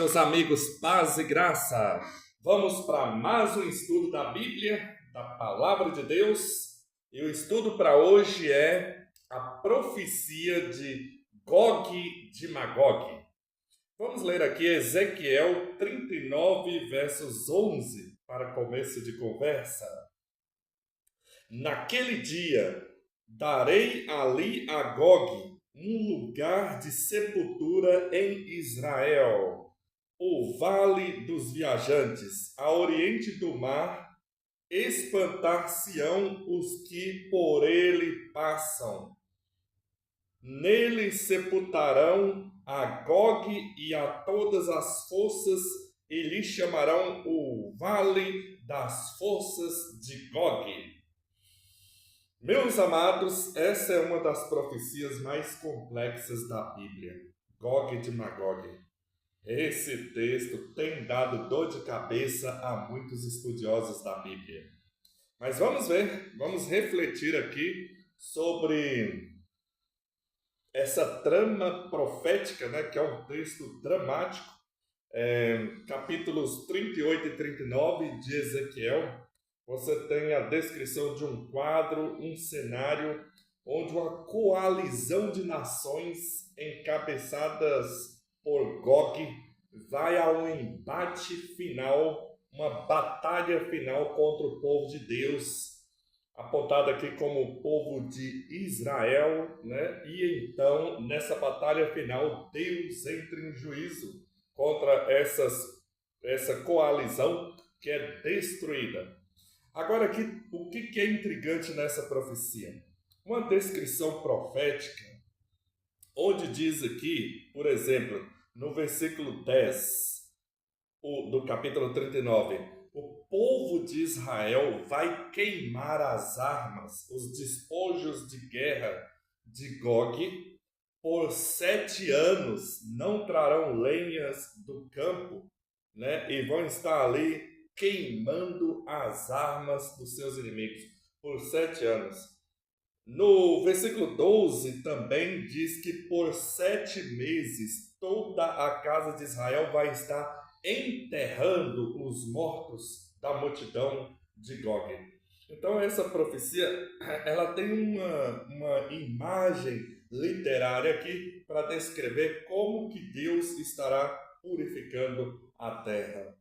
meus amigos, paz e graça. Vamos para mais um estudo da Bíblia, da Palavra de Deus. E o estudo para hoje é a profecia de Gog de Magog. Vamos ler aqui Ezequiel 39, versos 11, para começo de conversa. Naquele dia, darei ali a Gog um lugar de sepultura em Israel, o vale dos viajantes, a oriente do mar, espantar-se-ão os que por ele passam. Nele sepultarão a Gog e a todas as forças, e lhe chamarão o vale das forças de Gog. Meus amados, essa é uma das profecias mais complexas da Bíblia, Gog de Magog. Esse texto tem dado dor de cabeça a muitos estudiosos da Bíblia. Mas vamos ver, vamos refletir aqui sobre essa trama profética, né, que é um texto dramático, capítulos 38 e 39 de Ezequiel. Você tem a descrição de um quadro, um cenário, onde uma coalizão de nações encabeçadas por Gog vai a um embate final, uma batalha final contra o povo de Deus, apontado aqui como o povo de Israel, né? E então, nessa batalha final, Deus entra em juízo contra essa coalizão que é destruída. Agora aqui, o que é intrigante nessa profecia? Uma descrição profética, onde diz aqui, por exemplo, no versículo 10 do capítulo 39, o povo de Israel vai queimar as armas, os despojos de guerra de Gog, por 7 anos não trarão lenhas do campo, né? E vão estar ali queimando as armas dos seus inimigos por 7 anos. No versículo 12 também diz que por 7 meses toda a casa de Israel vai estar enterrando os mortos da multidão de Gog. Então essa profecia, ela tem uma imagem literária aqui para descrever como que Deus estará purificando a terra.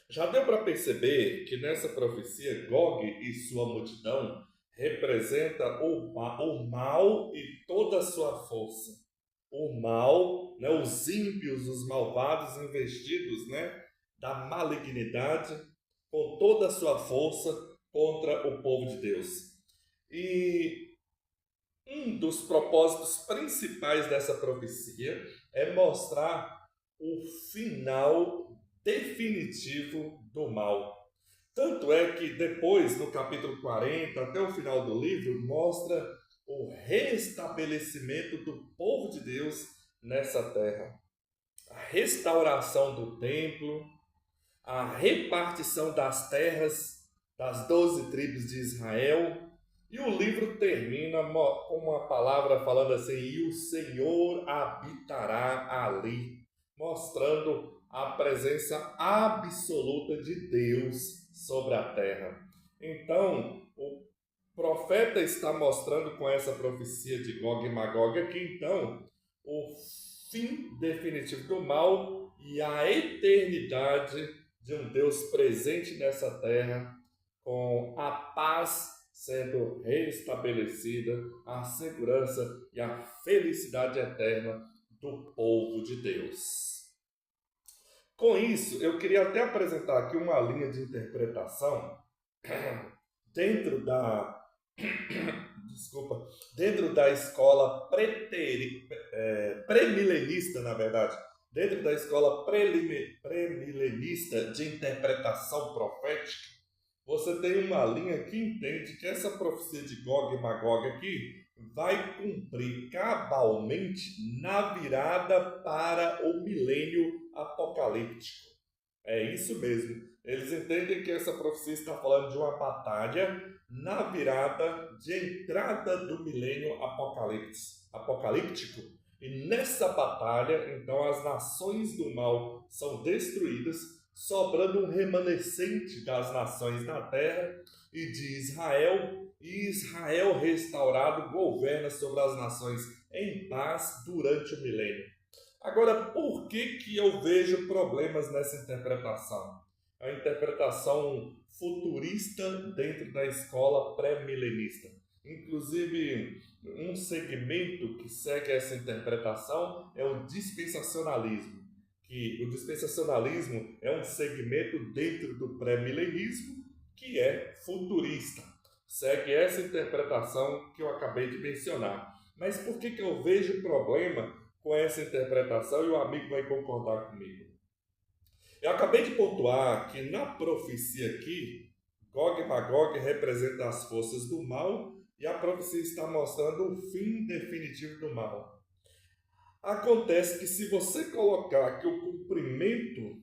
Já deu para perceber que nessa profecia Gog e sua multidão representa o mal e toda a sua força. O mal, né, os ímpios, os malvados investidos, né, da malignidade com toda a sua força contra o povo de Deus. E um dos propósitos principais dessa profecia é mostrar o final definitivo do mal. Tanto é que depois, no capítulo 40, até o final do livro, mostra o restabelecimento do povo de Deus nessa terra. A restauração do templo, a repartição das terras das 12 tribos de Israel. E o livro termina com uma palavra falando assim: e o Senhor habitará ali, mostrando a presença absoluta de Deus sobre a terra. Então, o profeta está mostrando com essa profecia de Gog e Magog aqui, então, o fim definitivo do mal e a eternidade de um Deus presente nessa terra, com a paz sendo restabelecida, a segurança e a felicidade eterna do povo de Deus. Com isso, eu queria até apresentar aqui uma linha de interpretação dentro da escola pré-milenista, na verdade, dentro da escola pré-milenista de interpretação profética. Você tem uma linha que entende que essa profecia de Gog e Magog aqui vai cumprir cabalmente na virada para o milênio apocalíptico. É isso mesmo. Eles entendem que essa profecia está falando de uma batalha na virada de entrada do milênio apocalíptico. E nessa batalha, então, as nações do mal são destruídas, sobrando um remanescente das nações na terra e de Israel. E Israel restaurado governa sobre as nações em paz durante o milênio. Agora, por que eu vejo problemas nessa interpretação? É uma interpretação futurista dentro da escola pré-milenista. Inclusive, um segmento que segue essa interpretação é o dispensacionalismo. Que o dispensacionalismo é um segmento dentro do pré-milenismo que é futurista. Segue essa interpretação que eu acabei de mencionar. Mas por que eu vejo problema com essa interpretação e o amigo vai concordar comigo? Eu acabei de pontuar que na profecia aqui, Gog e Magog representam as forças do mal e a profecia está mostrando o fim definitivo do mal. Acontece que se você colocar que o cumprimento,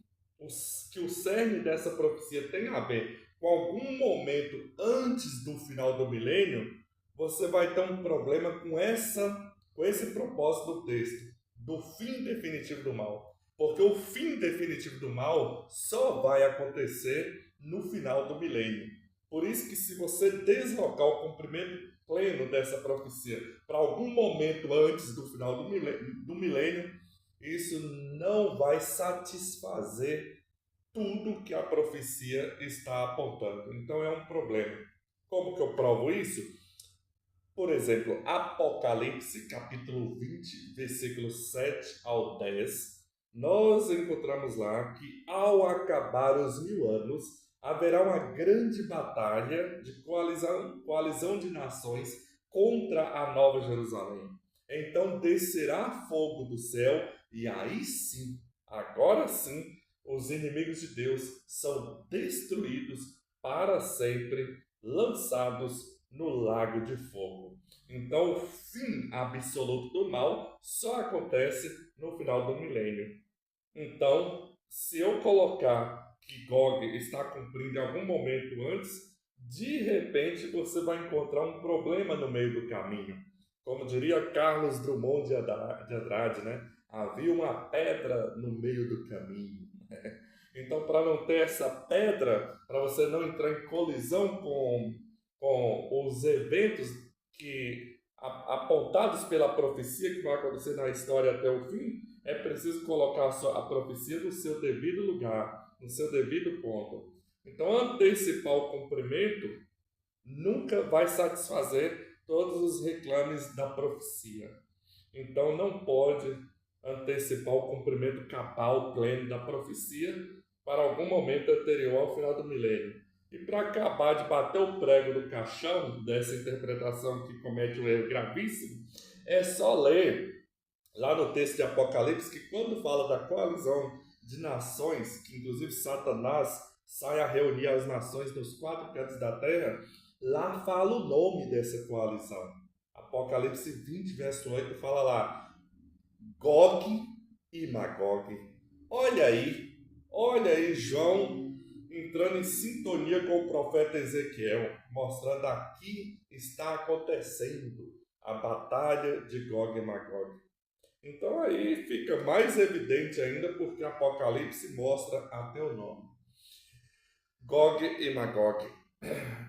que o cerne dessa profecia tem a ver com algum momento antes do final do milênio, você vai ter um problema com esse propósito do texto, do fim definitivo do mal. Porque o fim definitivo do mal só vai acontecer no final do milênio. Por isso que se você deslocar o cumprimento pleno dessa profecia para algum momento antes do final do milênio, isso não vai satisfazer tudo que a profecia está apontando. Então é um problema. Como que eu provo isso? Por exemplo, Apocalipse, capítulo 20, versículos 7 ao 10, nós encontramos lá que ao acabar os 1000 anos, haverá uma grande batalha de coalizão de nações contra a Nova Jerusalém. Então descerá fogo do céu e aí sim, agora sim, os inimigos de Deus são destruídos para sempre, lançados no lago de fogo. Então, o fim absoluto do mal só acontece no final do milênio. Então, se eu colocar que Gog está cumprindo em algum momento antes, de repente você vai encontrar um problema no meio do caminho. Como diria Carlos Drummond de Andrade, né? Havia uma pedra no meio do caminho. Então, para não ter essa pedra, para você não entrar em colisão com os eventos que apontados pela profecia que vão acontecer na história até o fim, é preciso colocar a profecia no seu devido lugar, no seu devido ponto. Então, antecipar o cumprimento nunca vai satisfazer todos os reclames da profecia. Então, não pode antecipar o cumprimento cabal pleno da profecia para algum momento anterior ao final do milênio. E para acabar de bater o prego do caixão dessa interpretação que comete um erro gravíssimo, é só ler lá no texto de Apocalipse que quando fala da coalizão de nações, que inclusive Satanás sai a reunir as nações nos 4 cantos da terra, lá fala o nome dessa coalizão. Apocalipse 20, verso 8, fala lá, Gog e Magog. Olha aí João entrando em sintonia com o profeta Ezequiel, mostrando aqui está acontecendo a batalha de Gog e Magog. Então aí fica mais evidente ainda porque Apocalipse mostra até o nome. Gog e Magog.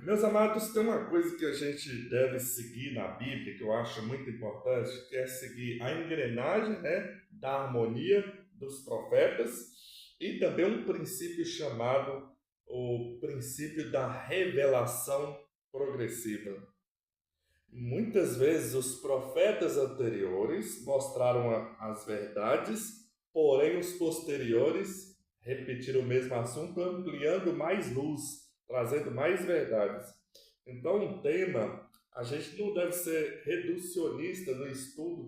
Meus amados, tem uma coisa que a gente deve seguir na Bíblia, que eu acho muito importante, que é seguir a engrenagem, né, da harmonia dos profetas e também um princípio chamado o princípio da revelação progressiva. Muitas vezes os profetas anteriores mostraram as verdades, porém os posteriores repetiram o mesmo assunto, ampliando mais luz, trazendo mais verdades. Então, um tema, a gente não deve ser reducionista no estudo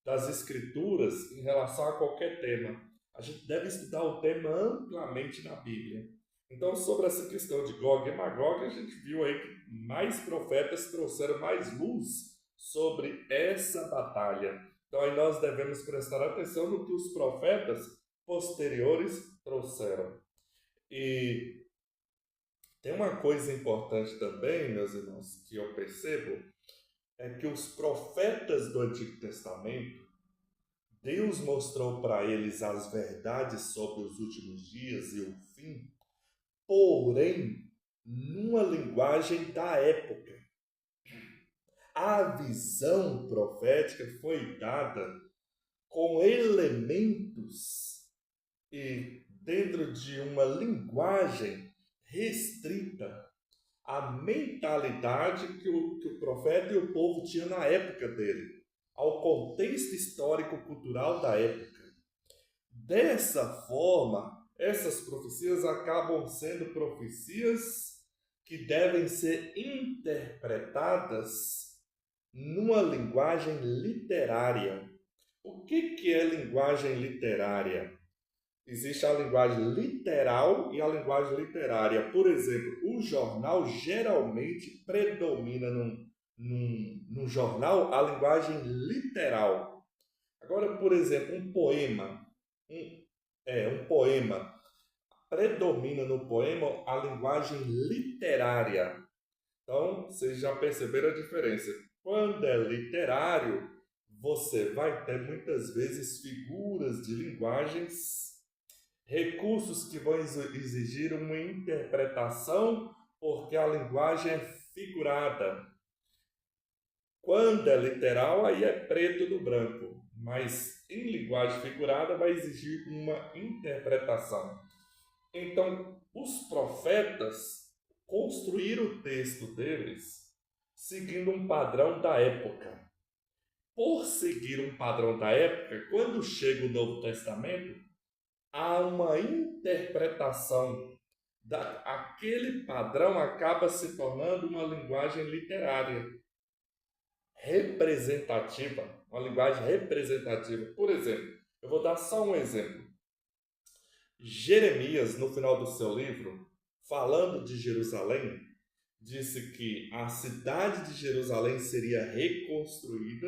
das escrituras em relação a qualquer tema. A gente deve estudar o tema amplamente na Bíblia. Então, sobre essa questão de Gog e Magog, a gente viu aí que mais profetas trouxeram mais luz sobre essa batalha. Então, aí nós devemos prestar atenção no que os profetas posteriores trouxeram. E tem uma coisa importante também, meus irmãos, que eu percebo, é que os profetas do Antigo Testamento, Deus mostrou para eles as verdades sobre os últimos dias e o fim, porém, numa linguagem da época. A visão profética foi dada com elementos e dentro de uma linguagem restrita à mentalidade que o profeta e o povo tinham na época dele, ao contexto histórico-cultural da época. Dessa forma, essas profecias acabam sendo profecias que devem ser interpretadas numa linguagem literária. O que é linguagem literária? Existe a linguagem literal e a linguagem literária. Por exemplo, o jornal geralmente predomina num jornal a linguagem literal. Agora, por exemplo, um poema. Um poema. Predomina no poema a linguagem literária. Então, vocês já perceberam a diferença. Quando é literário, você vai ter muitas vezes figuras de linguagens, recursos que vão exigir uma interpretação, porque a linguagem é figurada. Quando é literal, aí é preto no branco, mas em linguagem figurada vai exigir uma interpretação. Então, os profetas construíram o texto deles seguindo um padrão da época. Por seguir um padrão da época, quando chega o Novo Testamento, há uma interpretação. Aquele padrão acaba se tornando uma linguagem literária, representativa, uma linguagem representativa. Por exemplo, eu vou dar só um exemplo. Jeremias, no final do seu livro, falando de Jerusalém, disse que a cidade de Jerusalém seria reconstruída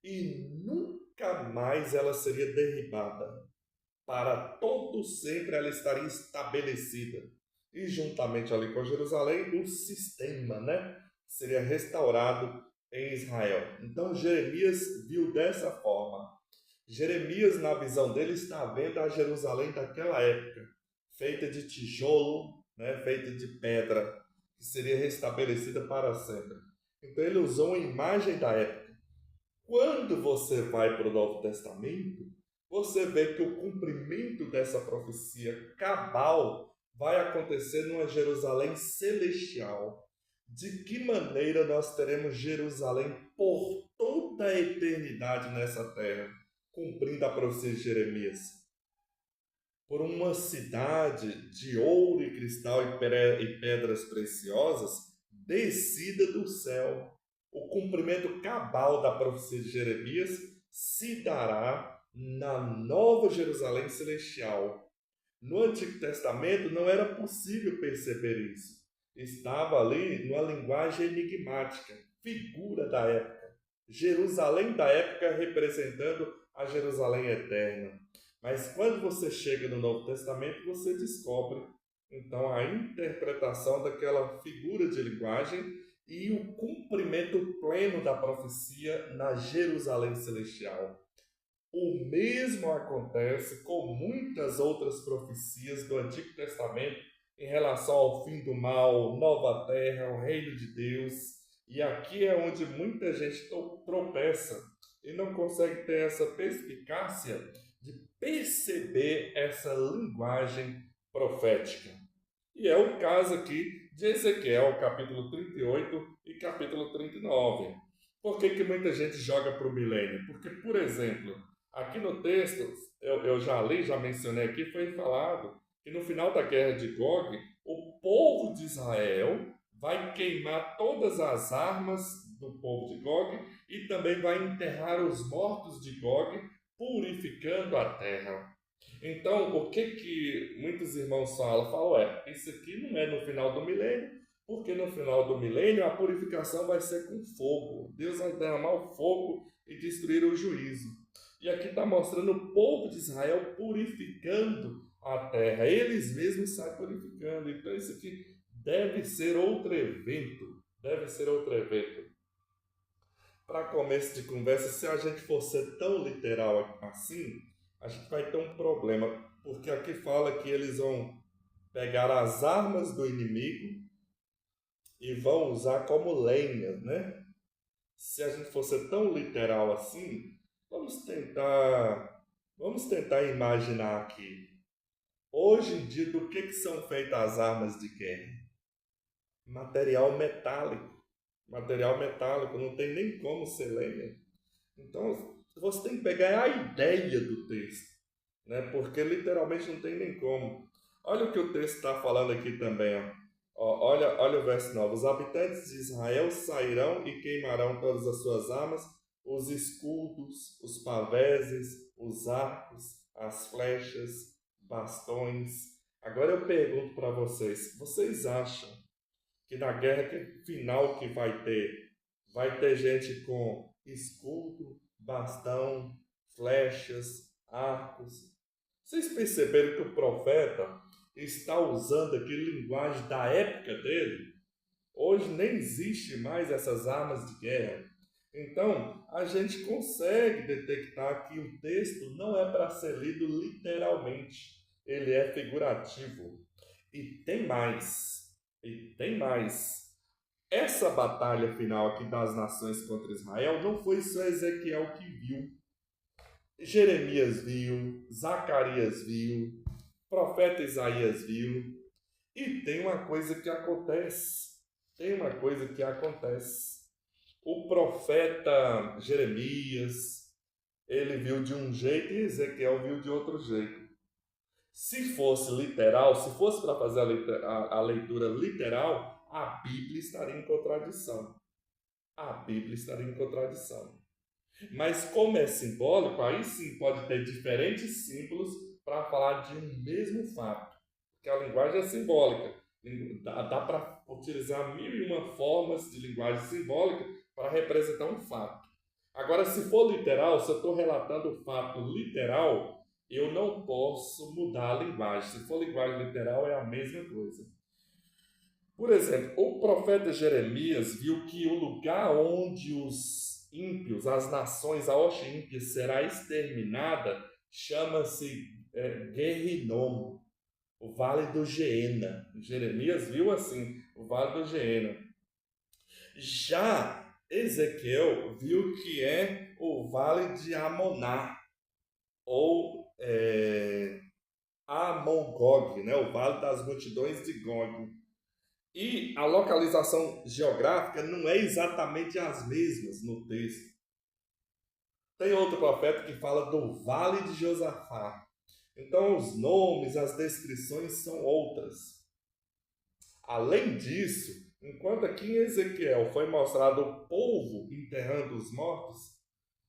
e nunca mais ela seria derribada. Para todo sempre ela estaria estabelecida. E juntamente ali com Jerusalém, o sistema, seria restaurado em Israel. Então Jeremias viu dessa forma. Jeremias, na visão dele, está vendo a Jerusalém daquela época, feita de tijolo, feita de pedra, que seria restabelecida para sempre. Então ele usou uma imagem da época. Quando você vai para o Novo Testamento, você vê que o cumprimento dessa profecia cabal vai acontecer numa Jerusalém celestial. De que maneira nós teremos Jerusalém por toda a eternidade nessa terra, cumprindo a profecia de Jeremias? Por uma cidade de ouro e cristal e pedras preciosas descida do céu. O cumprimento cabal da profecia de Jeremias se dará na Nova Jerusalém Celestial. No Antigo Testamento não era possível perceber isso. Estava ali numa linguagem enigmática, figura da época. Jerusalém da época representando a Jerusalém eterna. Mas quando você chega no Novo Testamento, você descobre, então, a interpretação daquela figura de linguagem e o cumprimento pleno da profecia na Jerusalém Celestial. O mesmo acontece com muitas outras profecias do Antigo Testamento em relação ao fim do mal, nova terra, o reino de Deus. E aqui é onde muita gente tropeça e não consegue ter essa perspicácia de perceber essa linguagem profética. E é o caso aqui de Ezequiel, capítulo 38 e capítulo 39. Por que muita gente joga para o milênio? Porque, por exemplo, aqui no texto, eu já li, já mencionei aqui, foi falado que no final da guerra de Gog, o povo de Israel vai queimar todas as armas do povo de Gog e também vai enterrar os mortos de Gog, purificando a terra. Então, o que muitos irmãos falam? Falam, isso aqui não é no final do milênio, porque no final do milênio a purificação vai ser com fogo. Deus vai derramar o fogo e destruir o juízo. E aqui está mostrando o povo de Israel purificando a terra. Eles mesmos saem purificando. Então, isso aqui deve ser outro evento. Deve ser outro evento. para começo de conversa, se a gente for ser tão literal assim, a gente vai ter um problema, porque aqui fala que eles vão pegar as armas do inimigo e vão usar como lenha, né? Se a gente for ser tão literal assim, vamos tentar, vamos tentar imaginar aqui. Hoje em dia, do que são feitas as armas de guerra? Material metálico. Material metálico, não tem nem como ser lenha. Então, você tem que pegar a ideia do texto, né? Porque literalmente não tem nem como. Olha o que o texto está falando aqui também. Olha o verso 9. Os habitantes de Israel sairão e queimarão todas as suas armas, os escudos, os paveses, os arcos, as flechas, bastões. Agora eu pergunto para vocês: vocês acham que na guerra final que vai ter gente com escudo, bastão, flechas, arcos? Vocês perceberam que o profeta está usando aqui linguagem da época dele? Hoje nem existe mais essas armas de guerra. Então, a gente consegue detectar que o texto não é para ser lido literalmente. Ele é figurativo. E tem mais. E tem mais. Essa batalha final aqui das nações contra Israel não foi só Ezequiel que viu. Jeremias viu, Zacarias viu, profeta Isaías viu. E tem uma coisa que acontece. Tem uma coisa que acontece. O profeta Jeremias, ele viu de um jeito e Ezequiel viu de outro jeito. Se fosse literal, se fosse para fazer a leitura literal, a Bíblia estaria em contradição. A Bíblia estaria em contradição. Mas como é simbólico, aí sim pode ter diferentes símbolos para falar de um mesmo fato. Porque a linguagem é simbólica. Dá para utilizar 1001 formas de linguagem simbólica para representar um fato. Agora, se for literal, se eu estou relatando o fato literal, eu não posso mudar a linguagem. Se for linguagem literal, é a mesma coisa. Por exemplo, o profeta Jeremias viu que o lugar onde os ímpios, as nações, a hoste ímpia será exterminada, chama-se Guerrinom, o Vale do Geena. Jeremias viu assim, o Vale do Geena. Já Ezequiel viu que é o Vale de Amoná, ou Amon-Gog, né? O Vale das Multidões de Gog. E a localização geográfica não é exatamente as mesmas no texto. Tem outro profeta que fala do Vale de Josafá. Então os nomes, as descrições são outras. Além disso, enquanto aqui em Ezequiel foi mostrado o povo enterrando os mortos,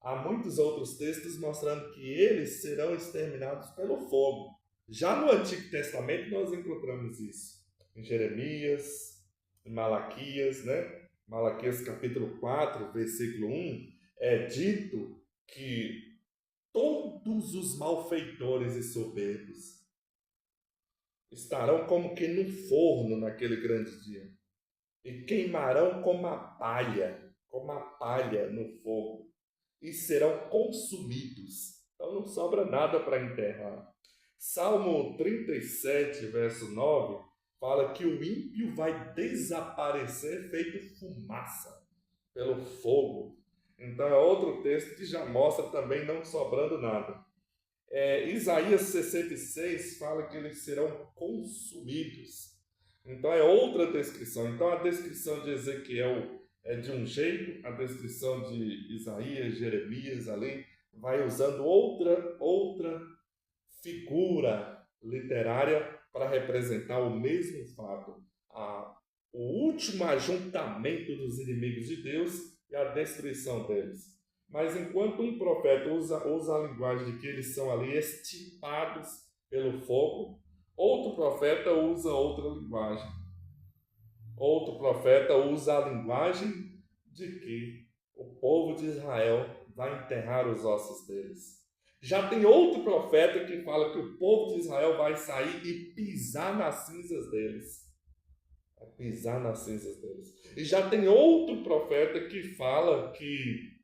há muitos outros textos mostrando que eles serão exterminados pelo fogo. Já no Antigo Testamento nós encontramos isso. Em Jeremias, em Malaquias, né? Malaquias capítulo 4, versículo 1, é dito que todos os malfeitores e soberbos estarão como que num forno naquele grande dia, e queimarão como a palha no fogo, e serão consumidos. Então não sobra nada para enterrar. Salmo 37, verso 9, fala que o ímpio vai desaparecer feito fumaça pelo fogo. Então é outro texto que já mostra também não sobrando nada. Isaías 66 fala que eles serão consumidos. Então é outra descrição. Então a descrição de Ezequiel é de um jeito, a descrição de Isaías, Jeremias ali vai usando outra figura literária para representar o mesmo fato. O último ajuntamento dos inimigos de Deus e a destruição deles. Mas enquanto um profeta usa a linguagem de que eles são ali extirpados pelo fogo, outro profeta usa outra linguagem. Outro profeta usa a linguagem de que o povo de Israel vai enterrar os ossos deles. Já tem outro profeta que fala que o povo de Israel vai sair e pisar nas cinzas deles. É pisar nas cinzas deles. E já tem outro profeta que fala que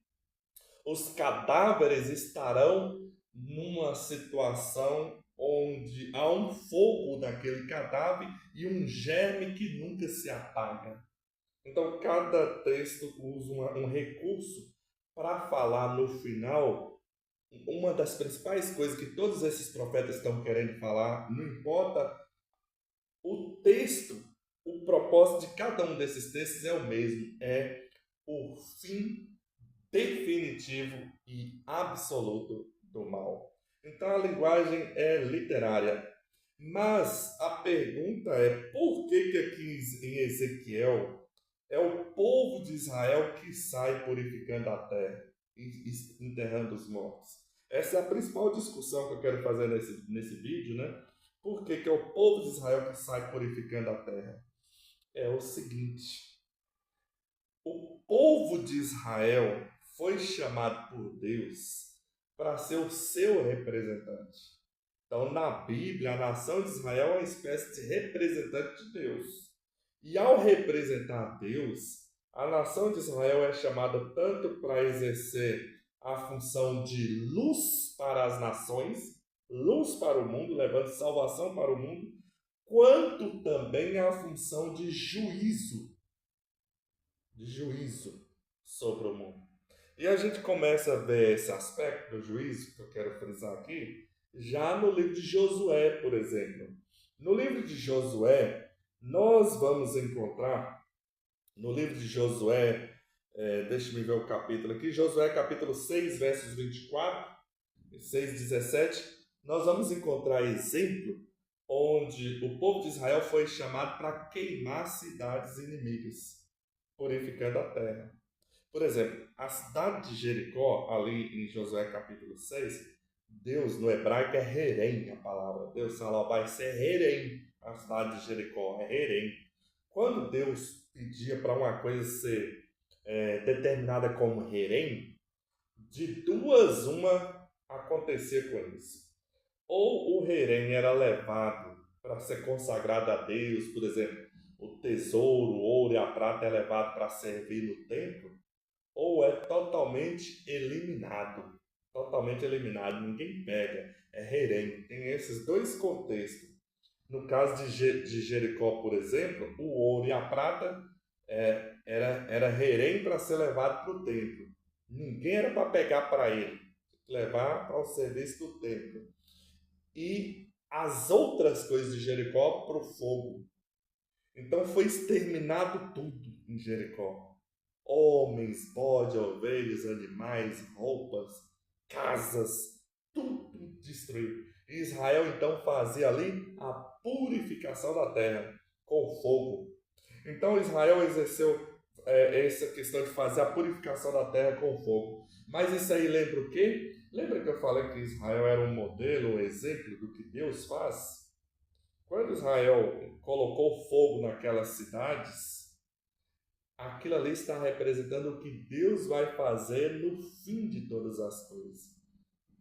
os cadáveres estarão numa situação onde há um fogo naquele cadáver e um germe que nunca se apaga. Então, cada texto usa um recurso para falar no final. Uma das principais coisas que todos esses profetas estão querendo falar, não importa o texto, o propósito de cada um desses textos é o mesmo: é o fim definitivo e absoluto do mal. Então a linguagem é literária. Mas a pergunta é por que aqui em Ezequiel é o povo de Israel que sai purificando a terra e enterrando os mortos? Essa é a principal discussão que eu quero fazer nesse vídeo, né? Por que é o povo de Israel que sai purificando a terra? É o seguinte: o povo de Israel foi chamado por Deus para ser o seu representante. Então, na Bíblia, a nação de Israel é uma espécie de representante de Deus. E ao representar Deus, a nação de Israel é chamada tanto para exercer a função de luz para as nações, luz para o mundo, levando salvação para o mundo, quanto também a função de juízo sobre o mundo. E a gente começa a ver esse aspecto do juízo, que eu quero frisar aqui, já no livro de Josué, por exemplo. No livro de Josué, nós vamos encontrar, no livro de Josué, deixa-me ver o capítulo aqui, Josué capítulo 6, versos 24, 6, 17, nós vamos encontrar exemplo onde o povo de Israel foi chamado para queimar cidades inimigas, purificando a terra. Por exemplo, a cidade de Jericó, ali em Josué capítulo 6, Deus no hebraico é Herem, a palavra. Deus falou, vai ser Herem, a cidade de Jericó, é Herem. Quando Deus pedia para uma coisa ser determinada como Herem, de duas uma acontecia com isso. Ou o Herem era levado para ser consagrado a Deus, por exemplo, o tesouro, o ouro e a prata é levado para servir no templo, ou é totalmente eliminado. Totalmente eliminado, ninguém pega. É herém. Tem esses dois contextos. No caso de Jericó, por exemplo, o ouro e a prata era herém para ser levado para o templo. Ninguém era para pegar para ele, levar para o serviço do templo. E as outras coisas de Jericó para o fogo. Então foi exterminado tudo em Jericó. Homens, bode, ovelhas, animais, roupas, casas, tudo destruído. Israel então fazia ali a purificação da terra com fogo. Então Israel exerceu essa questão de fazer a purificação da terra com fogo. Mas isso aí lembra o quê? Lembra que eu falei que Israel era um modelo, um exemplo do que Deus faz? Quando Israel colocou fogo naquelas cidades, aquilo ali está representando o que Deus vai fazer no fim de todas as coisas.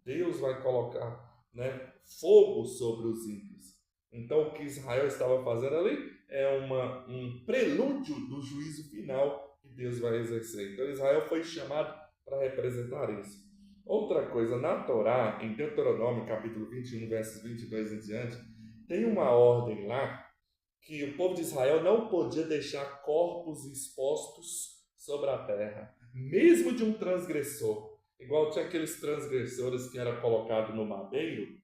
Deus vai colocar, né, fogo sobre os ímpios. Então, o que Israel estava fazendo ali é um prelúdio do juízo final que Deus vai exercer. Então, Israel foi chamado para representar isso. Outra coisa, na Torá, em Deuteronômio, capítulo 21, versos 22 em diante, tem uma ordem lá que o povo de Israel não podia deixar corpos expostos sobre a terra, mesmo de um transgressor. Igual tinha aqueles transgressores que era colocado no madeiro,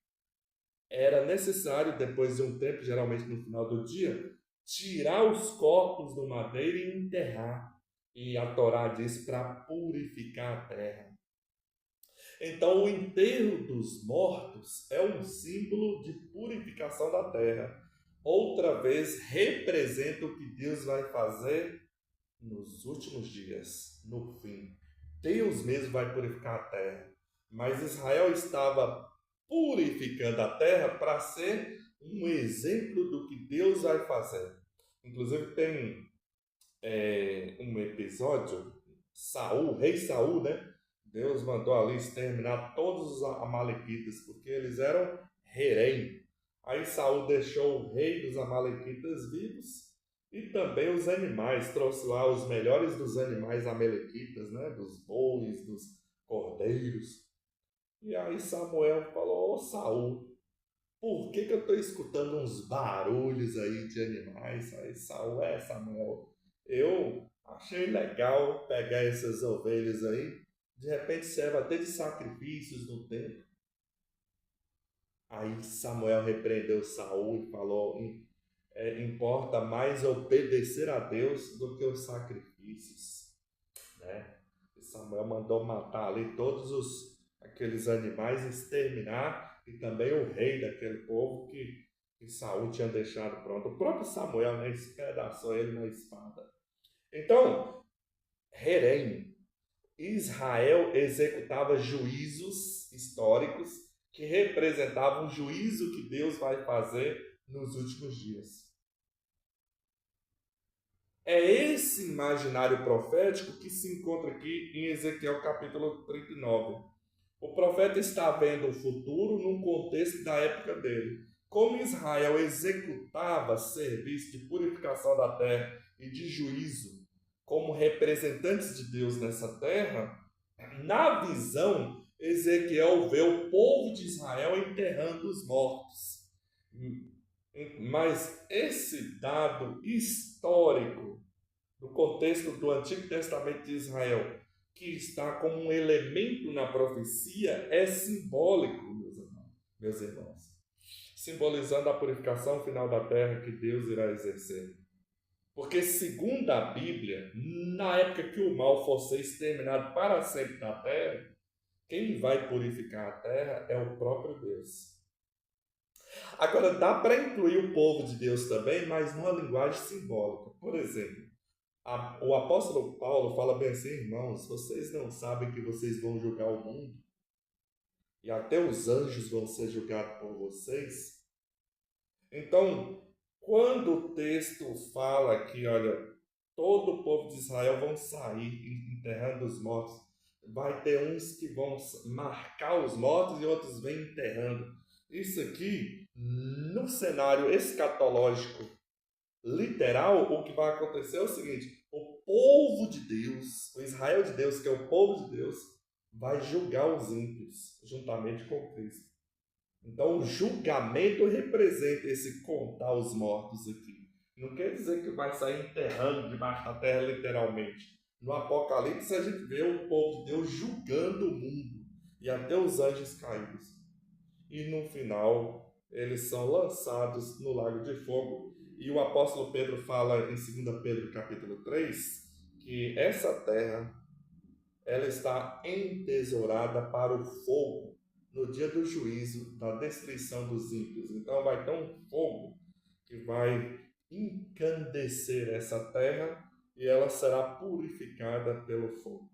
era necessário, depois de um tempo, geralmente no final do dia, tirar os corpos do madeiro e enterrar. E a Torá diz para purificar a terra. Então, o enterro dos mortos é um símbolo de purificação da terra. Outra vez, representa o que Deus vai fazer nos últimos dias, no fim. Deus mesmo vai purificar a terra. Mas Israel estava purificando a terra para ser um exemplo do que Deus vai fazer. Inclusive, tem um episódio, Saul, rei Saul, né? Deus mandou ali exterminar todos os amalequitas, porque eles eram herém. Aí Saul deixou o rei dos amalequitas vivos E também os animais, trouxe lá os melhores dos animais amalequitas, né? Dos bois, dos cordeiros. E aí Samuel falou: Ô Saul, por que eu estou escutando uns barulhos aí de animais? Aí Saul, Samuel, eu achei legal pegar essas ovelhas aí, de repente serve até de sacrifícios no templo. Aí Samuel repreendeu Saul e falou: importa mais obedecer a Deus do que os sacrifícios, né? E Samuel mandou matar ali todos aqueles animais, exterminar, e também o rei daquele povo que Saul tinha deixado pronto. O próprio Samuel, né, espedaçou ele na espada. Então, Herem, Israel executava juízos históricos que representavam o juízo que Deus vai fazer nos últimos dias. É esse imaginário profético que se encontra aqui em Ezequiel capítulo 39. O profeta está vendo o futuro num contexto da época dele. Como Israel executava serviço de purificação da terra e de juízo como representantes de Deus nessa terra, na visão, Ezequiel vê o povo de Israel enterrando os mortos. Mas esse dado histórico do contexto do Antigo Testamento de Israel, que está como um elemento na profecia, é simbólico, meus irmãos, simbolizando a purificação final da terra que Deus irá exercer. Porque, segundo a Bíblia, na época que o mal for ser exterminado para sempre da terra, quem vai purificar a terra é o próprio Deus. Agora, dá para incluir o povo de Deus também, mas numa linguagem simbólica. Por exemplo, o apóstolo Paulo fala bem assim: irmãos, vocês não sabem que vocês vão julgar o mundo? E até os anjos vão ser julgados por vocês? Então, quando o texto fala que, olha, todo o povo de Israel vão sair enterrando os mortos, vai ter uns que vão marcar os mortos e outros vêm enterrando. Isso aqui, no cenário escatológico literal, o que vai acontecer é o seguinte: o povo de Deus, o Israel de Deus, que é o povo de Deus, vai julgar os ímpios juntamente com Cristo. Então, o julgamento representa esse contar os mortos aqui. Não quer dizer que vai sair enterrando debaixo da terra, literalmente. No Apocalipse, a gente vê o povo de Deus julgando o mundo e até os anjos caídos. E no final, eles são lançados no lago de fogo. E o apóstolo Pedro fala em 2 Pedro capítulo 3 que essa terra ela está entesourada para o fogo no dia do juízo, da destruição dos ímpios. Então vai ter um fogo que vai encandecer essa terra e ela será purificada pelo fogo.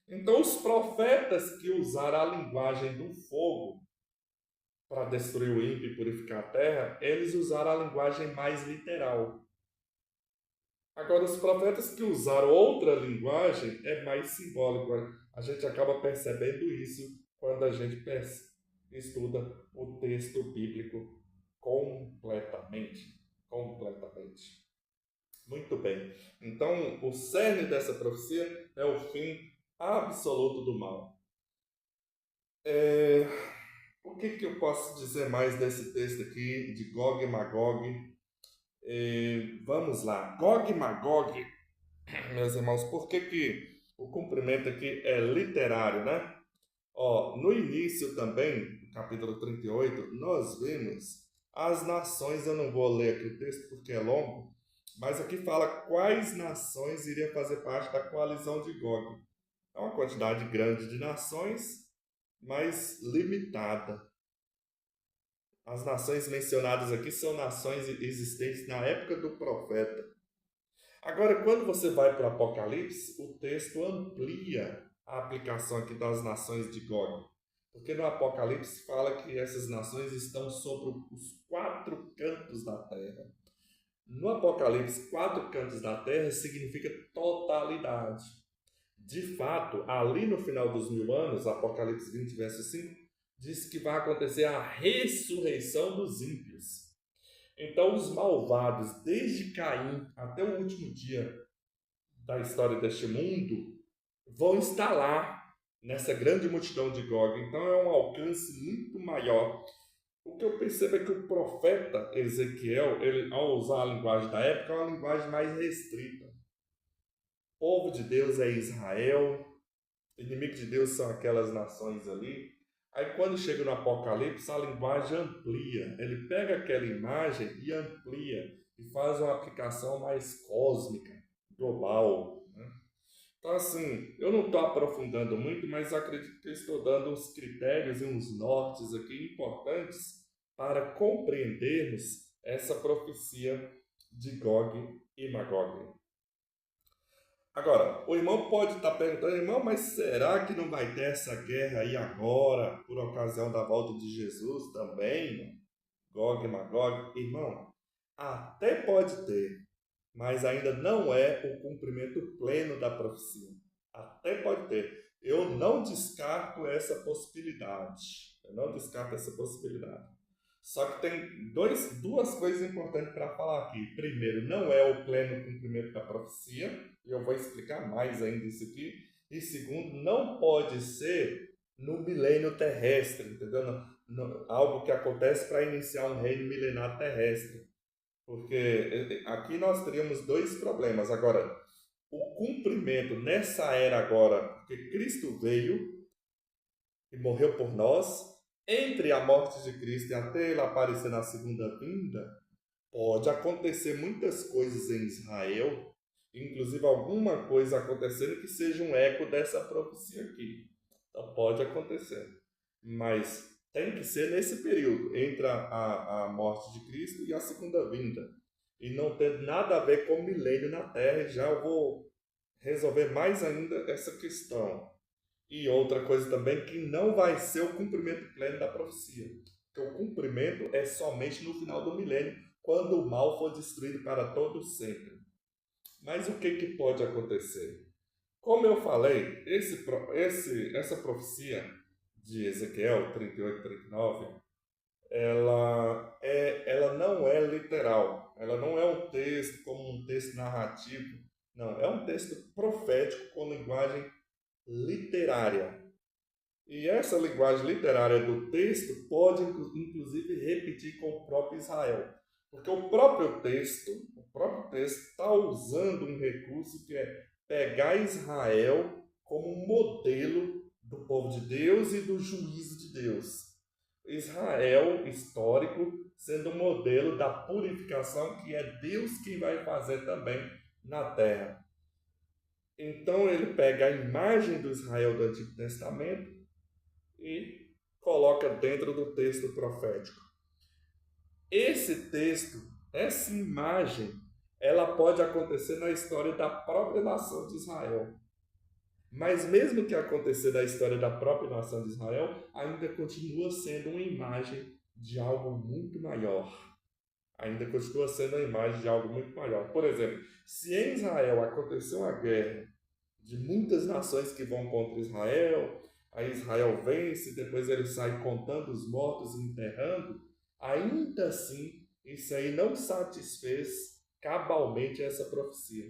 Então os profetas que usaram a linguagem do fogo para destruir o ímpio e purificar a terra, eles usaram a linguagem mais literal. Agora, os profetas que usaram outra linguagem é mais simbólico. A gente acaba percebendo isso quando a gente estuda o texto bíblico completamente. Completamente. Muito bem. Então, o cerne dessa profecia é o fim absoluto do mal. O que eu posso dizer mais desse texto aqui de Gog e Magog? Vamos lá. Gog e Magog, meus irmãos, por que o cumprimento aqui é literário, né? No início também, no capítulo 38, nós vemos as nações. Eu não vou ler aqui o texto porque é longo, mas aqui fala quais nações iriam fazer parte da coalizão de Gog. É uma quantidade grande de nações, mas limitada. As nações mencionadas aqui são nações existentes na época do profeta. Agora, quando você vai para o Apocalipse, o texto amplia a aplicação aqui das nações de Gog. Porque no Apocalipse fala que essas nações estão sobre os 4 cantos da terra. No Apocalipse, 4 cantos da terra significa totalidade. De fato, ali no final dos 1000 anos, Apocalipse 20, verso 5, diz que vai acontecer a ressurreição dos ímpios. Então, os malvados, desde Caim até o último dia da história deste mundo, vão estar lá nessa grande multidão de Gog. Então, é um alcance muito maior. O que eu percebo é que o profeta Ezequiel, ele, ao usar a linguagem da época, é uma linguagem mais restrita. O povo de Deus é Israel, inimigo de Deus são aquelas nações ali. Aí quando chega no Apocalipse, a linguagem amplia. Ele pega aquela imagem e amplia e faz uma aplicação mais cósmica, global, né? Então assim, eu não estou aprofundando muito, mas acredito que estou dando uns critérios e uns nortes aqui importantes para compreendermos essa profecia de Gog e Magog. Agora, o irmão pode estar perguntando, irmão, mas será que não vai ter essa guerra aí agora, por ocasião da volta de Jesus também? Gog e Magog? Irmão, até pode ter, mas ainda não é o cumprimento pleno da profecia. Até pode ter. Eu não descarto essa possibilidade. Eu não descarto essa possibilidade. Só que tem duas coisas importantes para falar aqui. Primeiro, não é o pleno cumprimento da profecia, e eu vou explicar mais ainda isso aqui. E segundo, não pode ser no milênio terrestre, entendeu? Algo que acontece para iniciar um reino milenar terrestre. Porque aqui nós teríamos dois problemas. Agora, o cumprimento nessa era agora, porque Cristo veio e morreu por nós, entre a morte de Cristo e até ele aparecer na segunda vinda, pode acontecer muitas coisas em Israel, inclusive alguma coisa acontecendo que seja um eco dessa profecia aqui. Então pode acontecer. Mas tem que ser nesse período, entre a morte de Cristo e a segunda vinda. E não tem nada a ver com o milênio na Terra. E já eu vou resolver mais ainda essa questão. E outra coisa também que não vai ser o cumprimento pleno da profecia. Porque o cumprimento é somente no final do milênio, quando o mal for destruído para todo sempre. Mas o que pode acontecer? Como eu falei, essa profecia de Ezequiel 38 e 39, ela não é literal. Ela não é um texto como um texto narrativo. Não, é um texto profético com linguagem literária. E essa linguagem literária do texto pode, inclusive, repetir com o próprio Israel. Porque o próprio texto está usando um recurso que é pegar Israel como um modelo do povo de Deus e do juízo de Deus. Israel histórico sendo um modelo da purificação que é Deus quem vai fazer também na terra. Então ele pega a imagem do Israel do Antigo Testamento e coloca dentro do texto profético. Esse texto, essa imagem, ela pode acontecer na história da própria nação de Israel. Mas mesmo que acontecer na história da própria nação de Israel, ainda continua sendo uma imagem de algo muito maior. Ainda continua sendo uma imagem de algo muito maior. Por exemplo, se em Israel aconteceu uma guerra de muitas nações que vão contra Israel, aí Israel vence, depois ele sai contando os mortos e enterrando, ainda assim, isso aí não satisfez cabalmente essa profecia.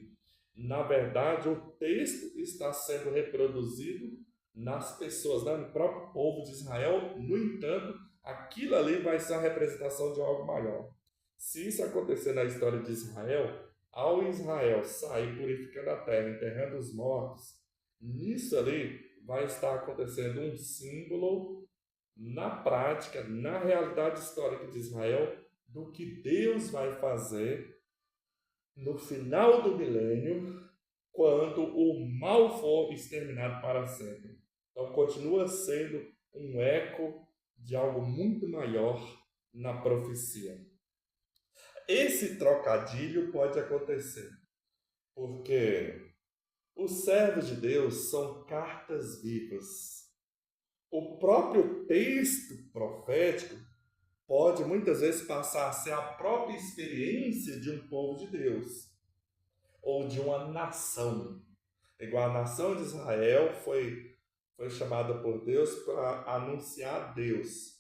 Na verdade, o texto está sendo reproduzido nas pessoas, no próprio povo de Israel. No entanto, aquilo ali vai ser a representação de algo maior. Se isso acontecer na história de Israel, ao Israel sair purificando a terra, enterrando os mortos, nisso ali vai estar acontecendo um símbolo na prática, na realidade histórica de Israel, do que Deus vai fazer no final do milênio, quando o mal for exterminado para sempre. Então continua sendo um eco de algo muito maior na profecia. Esse trocadilho pode acontecer, porque os servos de Deus são cartas vivas. O próprio texto profético pode muitas vezes passar a ser a própria experiência de um povo de Deus, ou de uma nação. Igual a nação de Israel foi chamada por Deus para anunciar a Deus,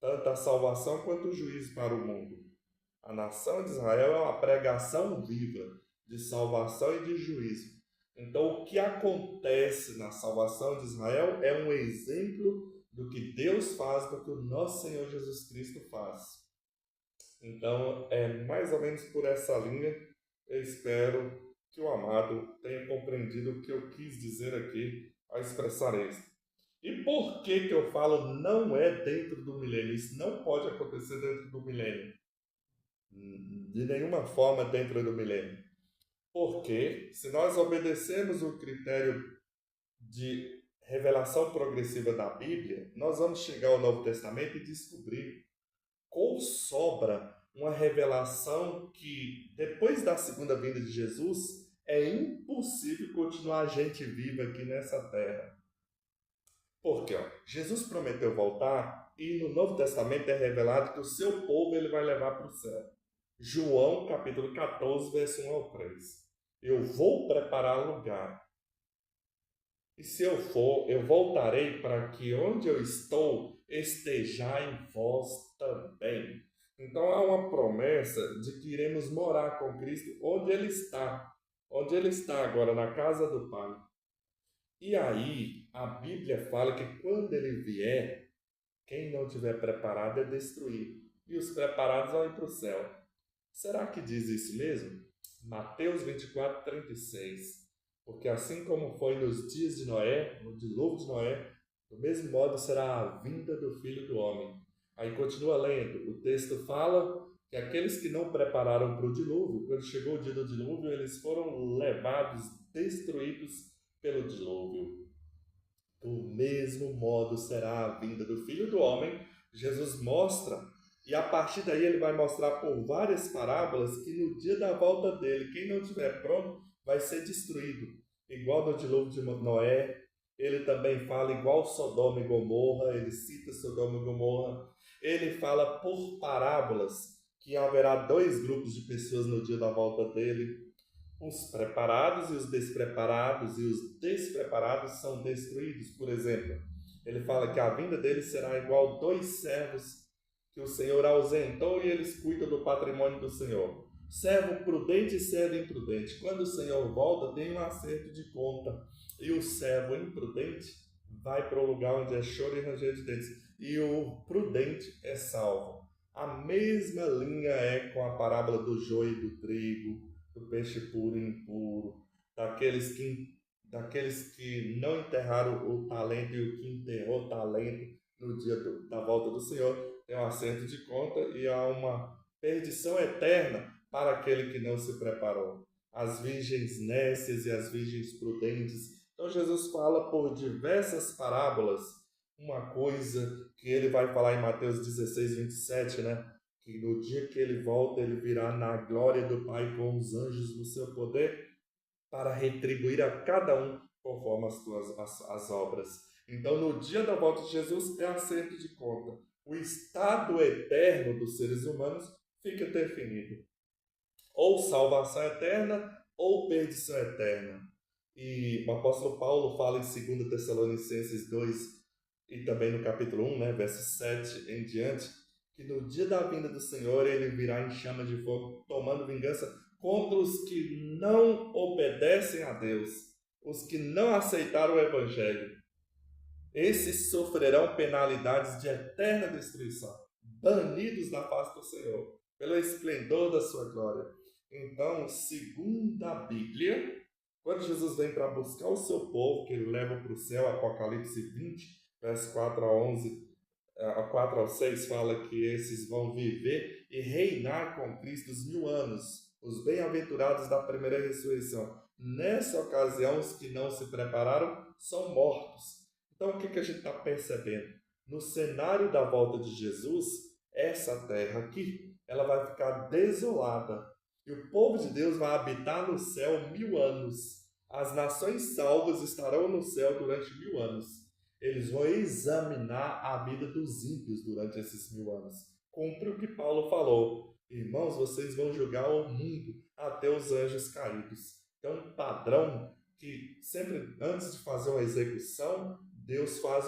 tanto a salvação quanto o juízo para o mundo. A nação de Israel é uma pregação viva de salvação e de juízo. Então, o que acontece na salvação de Israel é um exemplo do que Deus faz, do que o nosso Senhor Jesus Cristo faz. Então, é mais ou menos por essa linha. Eu espero que o amado tenha compreendido o que eu quis dizer aqui ao expressar isso. E por que eu falo não é dentro do milênio? Isso não pode acontecer dentro do milênio. De nenhuma forma dentro do milênio. Porque se nós obedecemos o critério de revelação progressiva da Bíblia, nós vamos chegar ao Novo Testamento e descobrir com sobra uma revelação que, depois da segunda vinda de Jesus, é impossível continuar a gente viva aqui nessa terra. Porque Jesus prometeu voltar e no Novo Testamento é revelado que o seu povo ele vai levar para o céu. João capítulo 14, verso 1 ao 3. Eu vou preparar lugar. E se eu for, eu voltarei para que onde eu estou estejai vós também. Então há uma promessa de que iremos morar com Cristo onde Ele está. Onde Ele está agora, na casa do Pai. E aí, a Bíblia fala que quando Ele vier, quem não tiver preparado é destruído. E os preparados vão ir para o céu. Será que diz isso mesmo? Mateus 24, 36. Porque assim como foi nos dias de Noé, no dilúvio de Noé, do mesmo modo será a vinda do Filho do Homem. Aí continua lendo, o texto fala que aqueles que não prepararam para o dilúvio, quando chegou o dia do dilúvio, eles foram levados, destruídos pelo dilúvio. Do mesmo modo será a vinda do Filho do Homem. Jesus mostra, e a partir daí ele vai mostrar por várias parábolas que no dia da volta dele, quem não estiver pronto vai ser destruído. Igual no dilúvio de Noé, ele também fala igual Sodoma e Gomorra, ele cita Sodoma e Gomorra. Ele fala por parábolas que haverá dois grupos de pessoas no dia da volta dele. Os preparados e os os despreparados são destruídos. Por exemplo, ele fala que a vinda deles será igual dois servos que o Senhor ausentou e eles cuidam do patrimônio do Senhor. Servo prudente e servo imprudente. Quando o Senhor volta, tem um acerto de conta. E o servo imprudente vai para o lugar onde é choro e ranger de dentes. E o prudente é salvo. A mesma linha é com a parábola do joio e do trigo, do peixe puro e impuro, daqueles que não enterraram o talento e o que enterrou o talento no dia da volta do Senhor. Tem um acerto de conta e há uma perdição eterna para aquele que não se preparou. As virgens nécias e as virgens prudentes. Então Jesus fala por diversas parábolas uma coisa que ele vai falar em Mateus 16, 27, né? Que no dia que ele volta, ele virá na glória do Pai com os anjos no seu poder para retribuir a cada um conforme as obras. Então, no dia da volta de Jesus, é acerto de conta. O estado eterno dos seres humanos fica definido. Ou salvação eterna, ou perdição eterna. E o apóstolo Paulo fala em 2 Tessalonicenses 2, e também no capítulo 1, né, verso 7 em diante, que no dia da vinda do Senhor ele virá em chama de fogo, tomando vingança contra os que não obedecem a Deus, os que não aceitaram o Evangelho. Esses sofrerão penalidades de eterna destruição, banidos da face do Senhor, pelo esplendor da sua glória. Então, segundo a Bíblia, quando Jesus vem para buscar o seu povo, que ele leva para o céu, Apocalipse 20, verso 4 a 11, a 4 ao 6, fala que esses vão viver e reinar com Cristo os 1000 anos, os bem-aventurados da primeira ressurreição. Nessa ocasião, os que não se prepararam são mortos. Então, o que a gente está percebendo? No cenário da volta de Jesus, essa terra aqui, ela vai ficar desolada. E o povo de Deus vai habitar no céu 1000 anos. As nações salvas estarão no céu durante 1000 anos. Eles vão examinar a vida dos ímpios durante esses 1000 anos. Cumpre o que Paulo falou. Irmãos, vocês vão julgar o mundo até os anjos caídos. Então, um padrão que sempre antes de fazer uma execução, Deus faz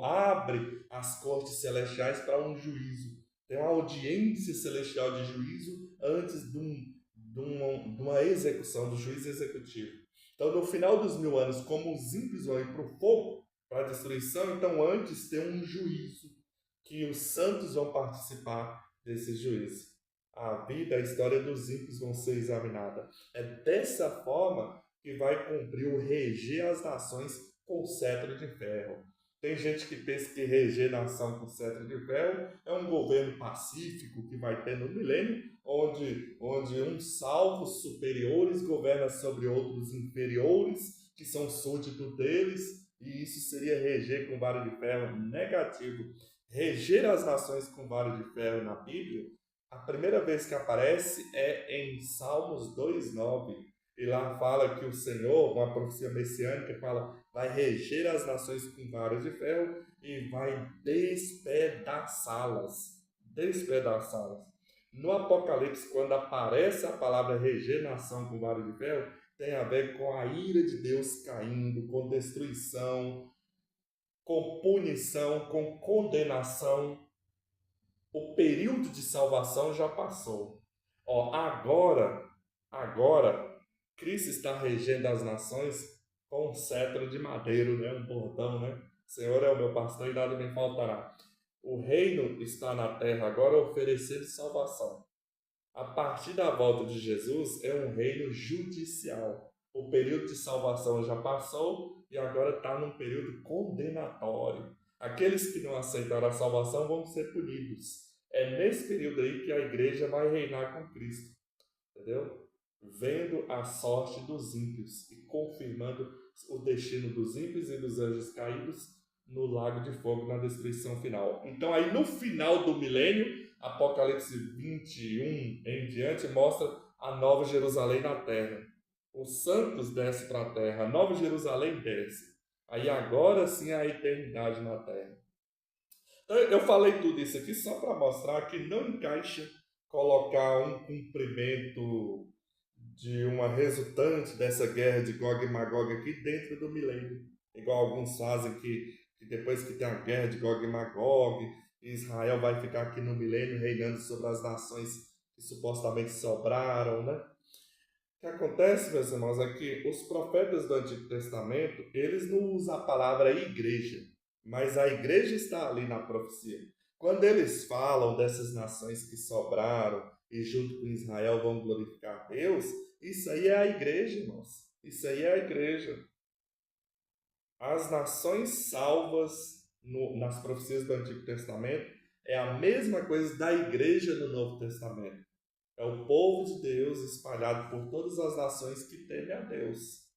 abre as cortes celestiais para um juízo. Tem uma audiência celestial de juízo antes de uma execução, do juízo executivo. Então, no final dos 1000 anos, como os ímpios vão ir para o fogo, para a destruição, então antes tem um juízo que os santos vão participar desse juízo. A vida, a história dos ímpios vão ser examinada. É dessa forma que vai cumprir o reger as nações com cetro de ferro. Tem gente que pensa que reger nação com cetro de ferro é um governo pacífico que vai ter no milênio, onde uns salvos superiores governam sobre outros inferiores, que são súditos deles, e isso seria reger com vara de ferro. Negativo. Reger as nações com vara de ferro na Bíblia, a primeira vez que aparece é em Salmos 2:9. E lá fala que o Senhor, uma profecia messiânica, fala, vai reger as nações com varas de ferro e vai despedaçá-las. Despedaçá-las. No Apocalipse, quando aparece a palavra reger nação com vara de ferro, tem a ver com a ira de Deus caindo, com destruição, com punição, com condenação. O período de salvação já passou. Agora, Cristo está regendo as nações com um cetro de madeiro, né? Um bordão, né? O Senhor é o meu pastor e nada me faltará. O reino está na terra agora oferecendo salvação. A partir da volta de Jesus é um reino judicial. O período de salvação já passou e agora está num período condenatório. Aqueles que não aceitaram a salvação vão ser punidos. É nesse período aí que a igreja vai reinar com Cristo. Entendeu? Vendo a sorte dos ímpios e confirmando o destino dos ímpios e dos anjos caídos no lago de fogo, na destruição final. Então aí no final do milênio, Apocalipse 21 em diante, mostra a Nova Jerusalém na terra. Os santos descem para a terra, a Nova Jerusalém desce. Aí agora sim a eternidade na terra. Então eu falei tudo isso aqui só para mostrar que não encaixa colocar um cumprimento de uma resultante dessa guerra de Gog e Magog aqui dentro do milênio. Igual alguns fazem que depois que tem a guerra de Gog e Magog, Israel vai ficar aqui no milênio reinando sobre as nações que supostamente sobraram, né? O que acontece, meus irmãos, é que os profetas do Antigo Testamento, eles não usam a palavra igreja, mas a igreja está ali na profecia. Quando eles falam dessas nações que sobraram e junto com Israel vão glorificar Deus, isso aí é a igreja, irmãos. Isso aí é a igreja. As nações salvas nas profecias do Antigo Testamento é a mesma coisa da igreja no Novo Testamento. É o povo de Deus espalhado por todas as nações que temem a Deus.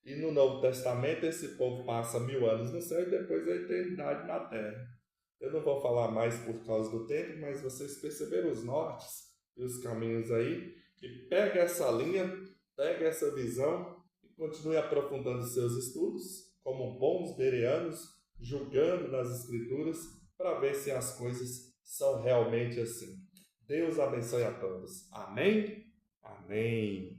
E no Novo Testamento esse povo passa 1000 anos no céu e depois a eternidade na terra. Eu não vou falar mais por causa do tempo, mas vocês perceberam os nortes e os caminhos aí. E pega essa linha, pega essa visão e continue aprofundando seus estudos, como bons bereanos, julgando nas Escrituras, para ver se as coisas são realmente assim. Deus abençoe a todos. Amém? Amém.